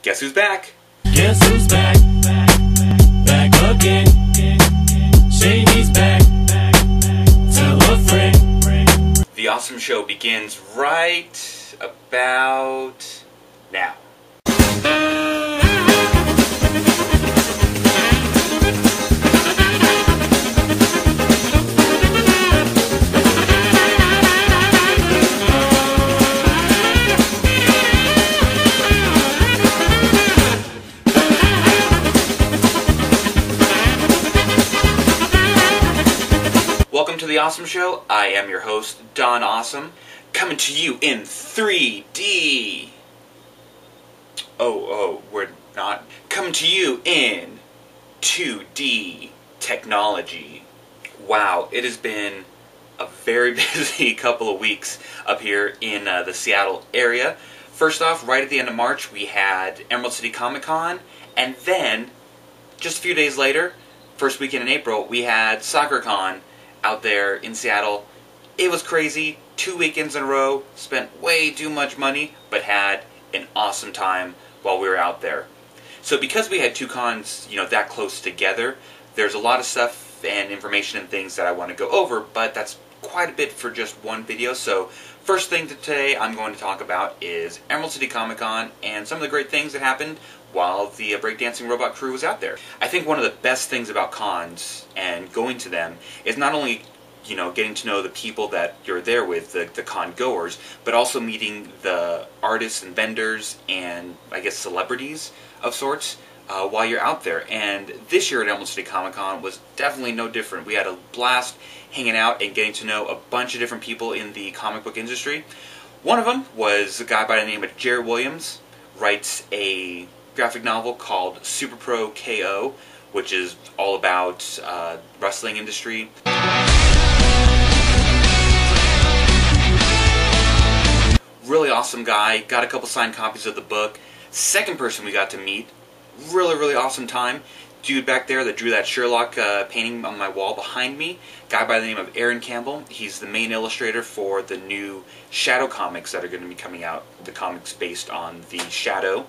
Guess who's back? Guess who's back? Back again. Shady's back. Tell a friend. The awesome show begins right about now. Welcome to The Awesome Show. I am your host, Don Awesome, coming to you in 3D. We're not. Coming to you in 2D technology. Wow, it has been a very busy couple of weeks up here in the Seattle area. First off, right at the end of March, we had Emerald City Comicon, and then, just a few days later, first weekend in April, we had SoccerCon out there in Seattle. It was crazy. 2 weekends in a row. Spent way too much money, but had an awesome time while we were out there. So because we had two cons, that close together, there's a lot of stuff and information and things that I want to go over, but that's quite a bit for just one video. So first thing today I'm going to talk about is Emerald City Comicon and some of the great things that happened while the Breakdancing robot crew was out there. I think one of the best things about cons and going to them is not only getting to know the people that you're there with, the con goers, but also meeting the artists and vendors and I guess celebrities of sorts while you're out there. And this year at Emerald City Comicon was definitely no different. We had a blast hanging out and getting to know a bunch of different people in the comic book industry. One of them was a guy by the name of Jared Williams, writes a graphic novel called Super Pro KO, which is all about wrestling industry. Really awesome guy. Got a couple signed copies of the book. Second person we got to meet. Really awesome time. Dude back there that drew that Sherlock painting on my wall behind me. Guy by the name of Aaron Campbell. He's the main illustrator for the new Shadow comics that are going to be coming out. The comics based on the Shadow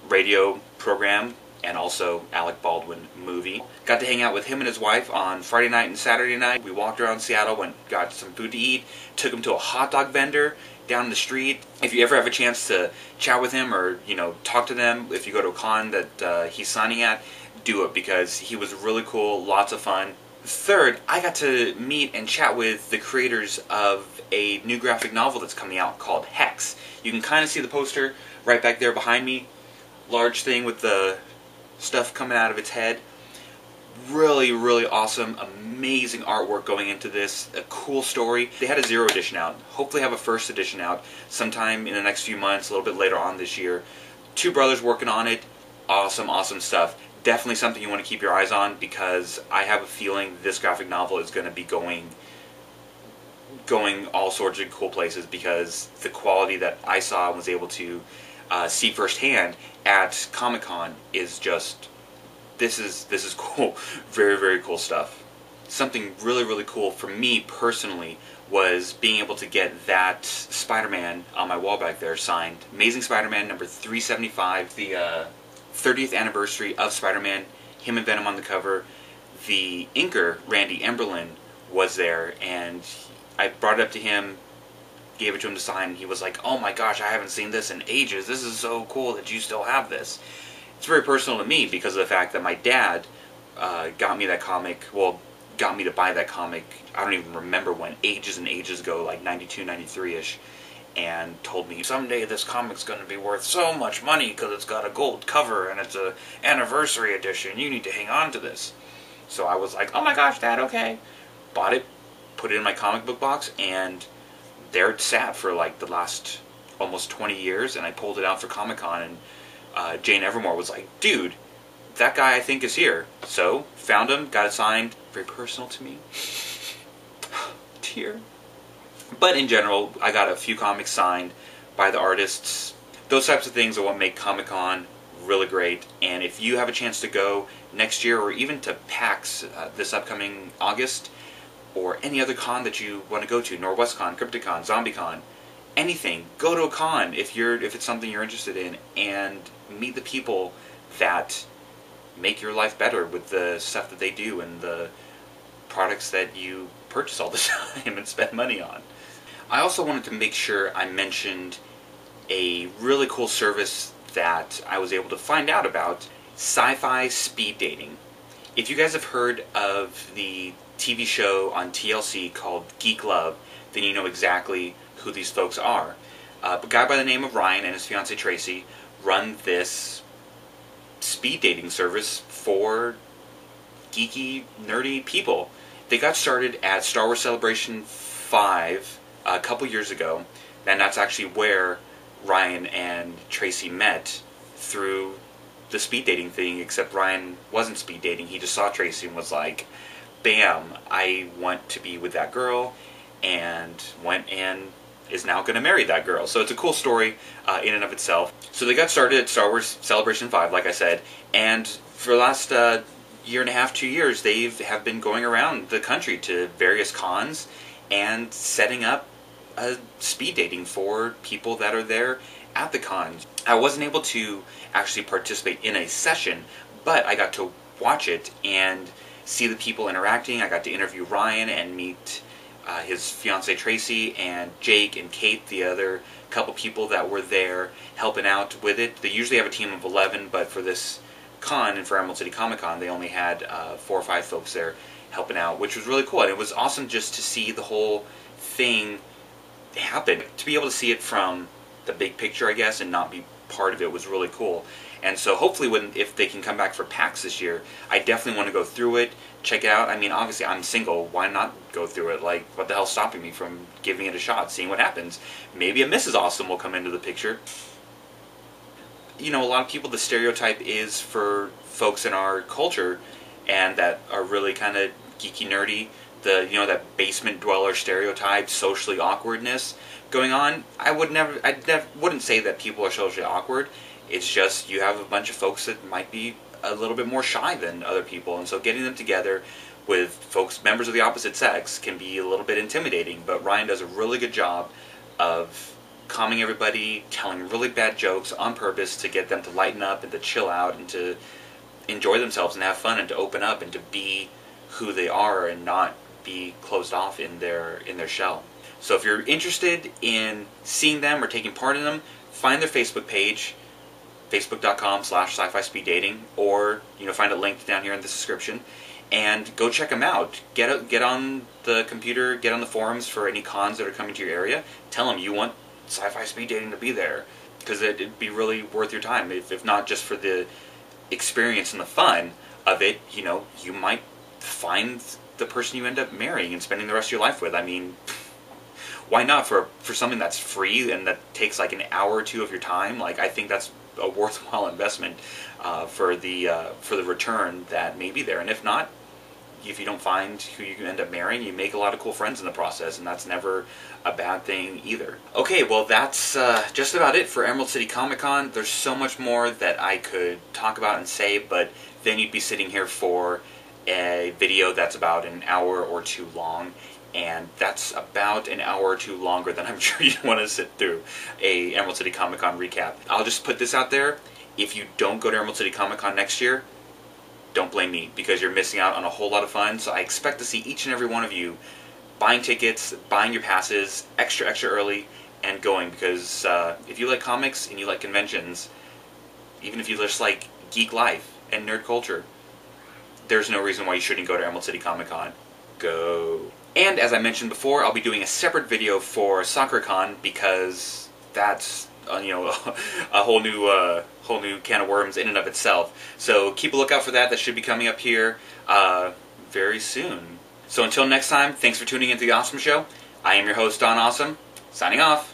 radio program and also Alec Baldwin movie. Got to hang out with him and his wife on Friday night and Saturday night. We walked around Seattle, got some food to eat, took him to a hot dog vendor down the street. If you ever have a chance to chat with him or talk to them, if you go to a con that he's signing at, do it because he was really cool, lots of fun. Third, I got to meet and chat with the creators of a new graphic novel that's coming out called Hex. You can kind of see the poster right back there behind me. Large thing with the stuff coming out of its head. Really awesome, amazing artwork going into this. A cool story. They had a 0 edition out. Hopefully have a first edition out sometime in the next few months, a little bit later on this year. Two brothers working on it. Awesome stuff. Definitely something you want to keep your eyes on because I have a feeling this graphic novel is going to be going all sorts of cool places because the quality that I saw and was able to see firsthand at Comic-Con is just, this is cool. Very cool stuff. Something really cool for me personally was being able to get that Spider-Man on my wall back there signed. Amazing Spider-Man number 375, the 30th anniversary of Spider-Man, him and Venom on the cover. The inker, Randy Emberlin, was there, and I brought it up to him, gave it to him to sign, and he was like, "Oh my gosh, I haven't seen this in ages. This is so cool that you still have this." It's very personal to me because of the fact that my dad got me that comic, got me to buy that comic, I don't even remember when, ages and ages ago, like 92, 93-ish, and told me, "Someday this comic's going to be worth so much money because it's got a gold cover and it's an anniversary edition. You need to hang on to this." So I was like, "Oh my gosh, Dad, okay." Bought it, put it in my comic book box, and there it sat for like the last almost 20 years, and I pulled it out for Comic-Con, and Jane Evermore was like, "Dude, that guy I think is here." So, found him, got it signed. Very personal to me. Tear. But in general, I got a few comics signed by the artists. Those types of things are what make Comic-Con really great, and if you have a chance to go next year, or even to PAX this upcoming August, or any other con that you want to go to, NorwestCon, Crypticon, ZombieCon, anything. Go to a con if it's something you're interested in, and meet the people that make your life better with the stuff that they do and the products that you purchase all the time and spend money on. I also wanted to make sure I mentioned a really cool service that I was able to find out about, sci-fi speed dating. If you guys have heard of the TV show on TLC called Geek Love, then you know exactly who these folks are. A guy by the name of Ryan and his fiancée Tracy run this speed dating service for geeky, nerdy people. They got started at Star Wars Celebration 5 a couple years ago, and that's actually where Ryan and Tracy met, through the speed dating thing, except Ryan wasn't speed dating. He just saw Tracy and was like, bam, I want to be with that girl, and went and is now going to marry that girl. So it's a cool story in and of itself. So they got started at Star Wars Celebration 5, like I said, and for the last year and a half, 2 years, they have been going around the country to various cons and setting up speed dating for people that are there at the cons. I wasn't able to actually participate in a session, but I got to watch it and see the people interacting. I got to interview Ryan and meet his fiancée Tracy and Jake and Kate, the other couple people that were there helping out with it. They usually have a team of 11, but for this con and for Emerald City Comicon, they only had 4 or 5 folks there helping out, which was really cool. And it was awesome just to see the whole thing happen. To be able to see it from the big picture, I guess, and not be part of it was really cool. And so hopefully if they can come back for PAX this year, I definitely want to go through it, check it out. I mean, obviously I'm single, why not go through it? Like, what the hell's stopping me from giving it a shot, seeing what happens? Maybe a Mrs. Awesome will come into the picture. You know, a lot of people, the stereotype is for folks in our culture and that are really kind of geeky, nerdy, that basement dweller stereotype, socially awkwardness going on. I wouldn't say that people are socially awkward. It's just you have a bunch of folks that might be a little bit more shy than other people, and so getting them together with folks, members of the opposite sex, can be a little bit intimidating. But Ryan does a really good job of calming everybody, telling really bad jokes on purpose to get them to lighten up and to chill out and to enjoy themselves and have fun and to open up and to be who they are and not be closed off in their shell. So if you're interested in seeing them or taking part in them, find their Facebook page, facebook.com/sci-fi speed dating, or find it linked down here in the description, and go check them out. Get on the computer, get on the forums for any cons that are coming to your area. Tell them you want sci-fi speed dating to be there, because it'd be really worth your time. If not just for the experience and the fun of it, you might find the person you end up marrying and spending the rest of your life with. I mean, why not for something that's free and that takes like an hour or 2 of your time? Like, I think that's a worthwhile investment for the return that may be there. And if not, if you don't find who you end up marrying, you make a lot of cool friends in the process, and that's never a bad thing either. Okay, well, that's just about it for Emerald City Comicon. There's so much more that I could talk about and say, but then you'd be sitting here for a video that's about an hour or 2 long, and that's about an hour or 2 longer than I'm sure you want to sit through a Emerald City Comicon recap. I'll just put this out there: if you don't go to Emerald City Comicon next year, don't blame me, because you're missing out on a whole lot of fun. So I expect to see each and every one of you buying tickets, buying your passes extra early, and going, because if you like comics and you like conventions, even if you just like geek life and nerd culture, there's no reason why you shouldn't go to Emerald City Comicon. Go. And as I mentioned before, I'll be doing a separate video for SoccerCon, because that's a whole new can of worms in and of itself. So keep a lookout for that. That should be coming up here very soon. So until next time, thanks for tuning into The Awesome Show. I am your host, Don Awesome, signing off.